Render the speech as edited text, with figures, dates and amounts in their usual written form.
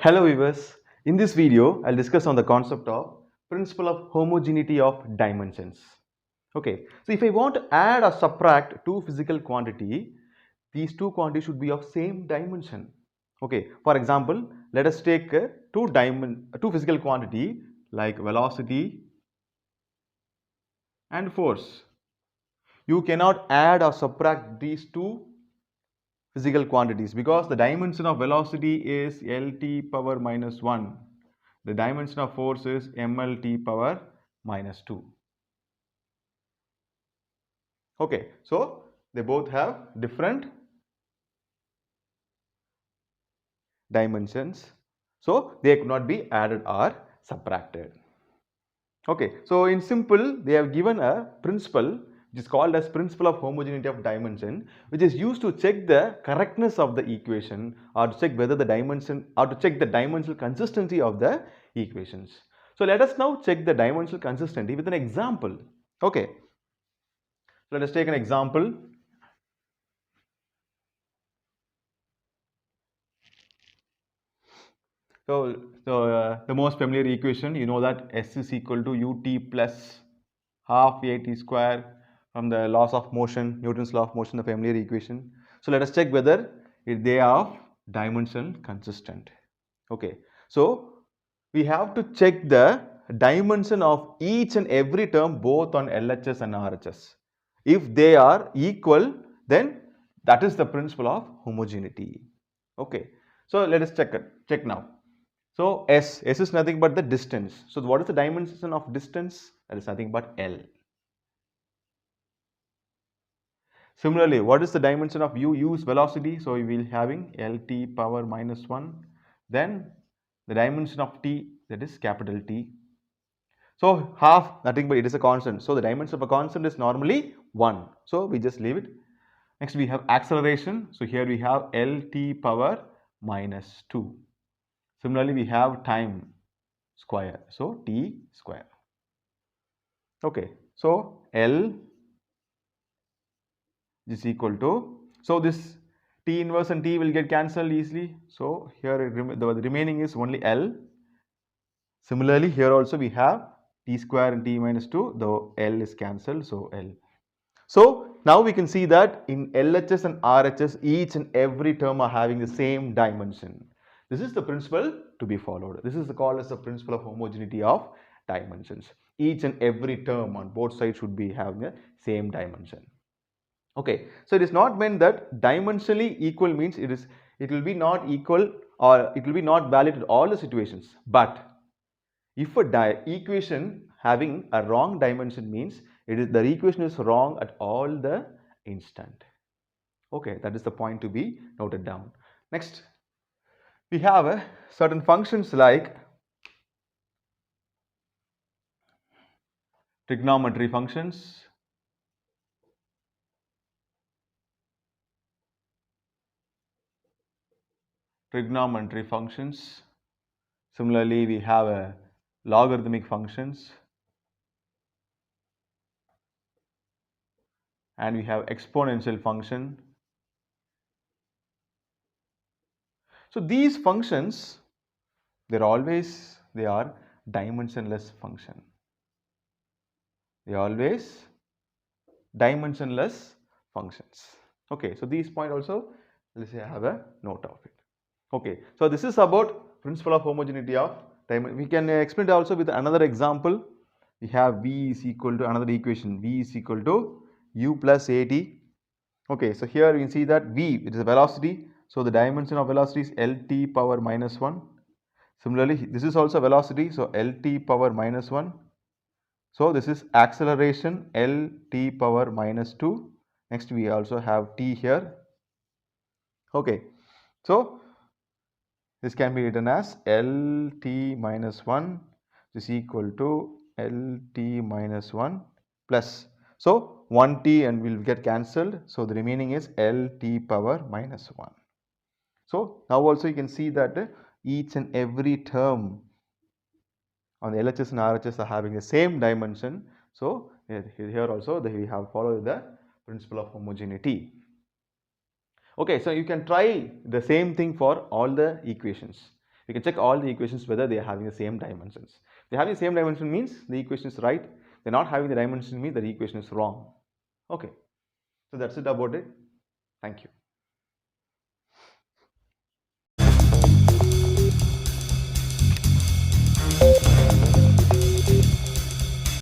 Hello viewers, in this video I'll discuss on the concept of principle of homogeneity of dimensions. Okay, so if I want to add or subtract two physical quantity, these two quantities should be of same dimension. Okay, for example, let us take two physical quantity like velocity and force. You cannot add or subtract these two physical quantities because the dimension of velocity is Lt power minus 1. The dimension of force is mLt power minus 2. Okay, so they both have different dimensions. So they could not be added or subtracted. Okay, so in simple, they have given a principle which is called as principle of homogeneity of dimension, which is used to check the correctness of the equation or to check whether the dimension or to check the dimensional consistency of the equations. So let us now check the dimensional consistency with an example. Okay, let us take an example. The most familiar equation, you know that S is equal to ut plus half at square from the laws of motion, Newton's law of motion, the familiar equation. So let us check whether they are of dimension consistent. Okay, so we have to check the dimension of each and every term both on LHS and RHS. If they are equal, then that is the principle of homogeneity. Okay, so let us check now. So S is nothing but the distance. So what is the dimension of distance? That is nothing but L. Similarly, what is the dimension of U? U is velocity, so we will having Lt power minus 1. Then the dimension of T, that is capital T. So half, nothing but it is a constant. So the dimension of a constant is normally 1. So we just leave it. Next we have acceleration. So here we have Lt power minus 2. Similarly, we have time square. So T square. Okay. So L is equal to, so this T inverse and T will get cancelled easily. So here the remaining is only L. Similarly, here also we have T square and T minus 2, the L is cancelled, so L. So now we can see that in LHS and RHS, each and every term are having the same dimension. This is the principle to be followed. This is called as the principle of homogeneity of dimensions. Each and every term on both sides should be having the same dimension. Okay, so it is not meant that dimensionally equal means it will be not equal or it will be not valid in all the situations. But if a equation having a wrong dimension means the equation is wrong at all the instant. Okay, that is the point to be noted down. Next, we have certain functions like trigonometry functions, Similarly, we have logarithmic functions, and we have exponential function. So these functions, they are dimensionless function. They are always dimensionless functions. Okay, so these point also, let's say have a note of it. Okay, so this is about principle of homogeneity of dimension. We can explain it also with another example. We have V is equal to another equation. V is equal to U plus AT. Okay, so here you can see that V, it is a velocity. So the dimension of velocity is Lt power minus 1. Similarly, this is also velocity. So Lt power minus 1. So this is acceleration Lt power minus 2. Next we also have T here. Okay, so this can be written as Lt minus 1 is equal to Lt minus 1 plus. So 1t and will get cancelled. So the remaining is Lt power minus 1. So now also you can see that each and every term on the LHS and RHS are having the same dimension. So here also we have followed the principle of homogeneity. Okay, so you can try the same thing for all the equations. We can check all the equations whether they are having the same dimensions. If they are having the same dimension means the equation is right. They are not having the dimension means the equation is wrong. Okay. So that's it about it. Thank you.